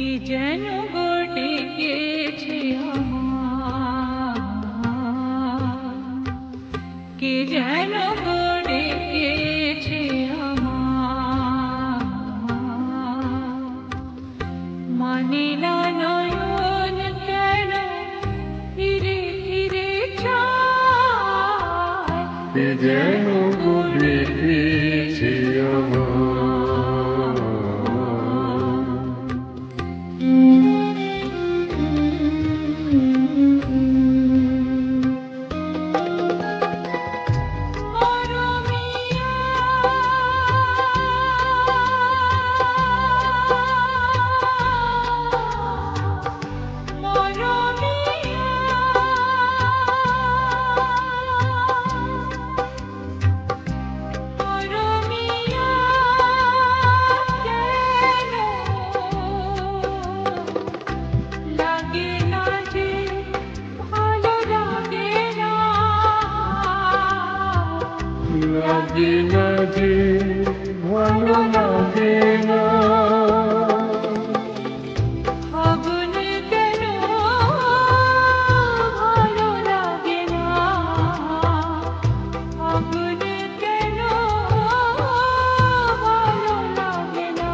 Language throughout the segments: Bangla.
কি যেন গো ডেকেছে আমার, কি যেন গো ডেকেছে আমার, মানে না নয়ন কেন ফিরে ফিরে চায়, কে যেন গো ডেকেছে আমার। লাগে না যে ভালো লাগে না, ফাগুন কেন ভালো লাগে না, ফাগুন কেন ভালো লাগে না,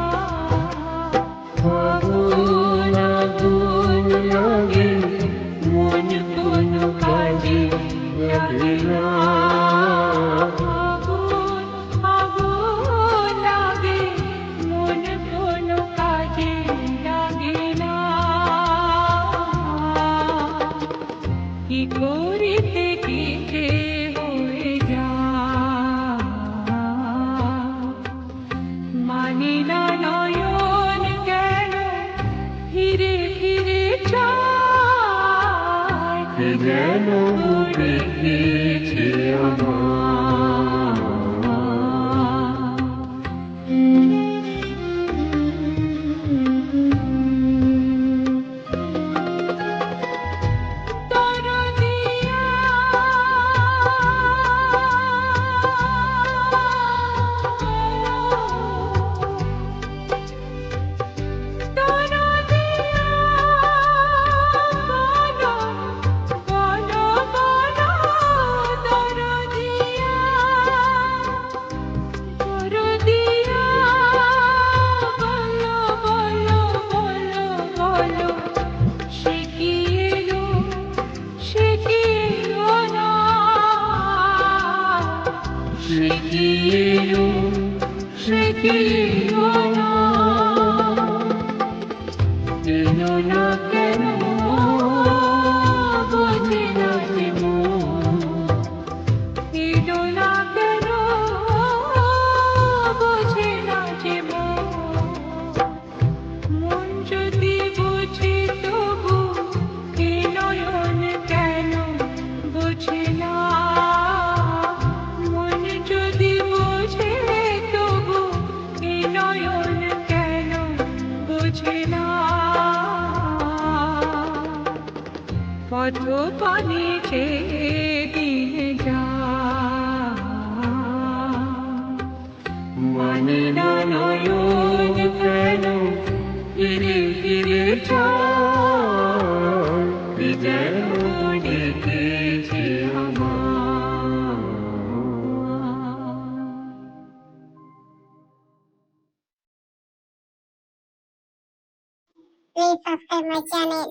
ফাগুন আগুন লাগে মন কোনো কাজে লাগে না। ফাগুন ফাগুন লাগে মন কোনো কাজে লাগে না, কি করিতে কি যে হয়ে যায়, মানি না নয়ন কেন ফিরে ফিরে চায়, কে যেন গো ডেকেছে আমার। সে কি এলো, সে কি এলো না, এলো না কেন বোঝে না যে মন। এলো না কেন বোঝে না যে মন, মন যদি বোঝে তবু এ নয়ন কেন বোঝে না, মন যদি বোঝে তবু এ নয়ন কেন বোঝে না, পথ পানে দিন যায়, মানে না নয়ন কেন ফিরে ফিরে চায়, কে যেন ডেকেছে আমার। Please subscribe my channel.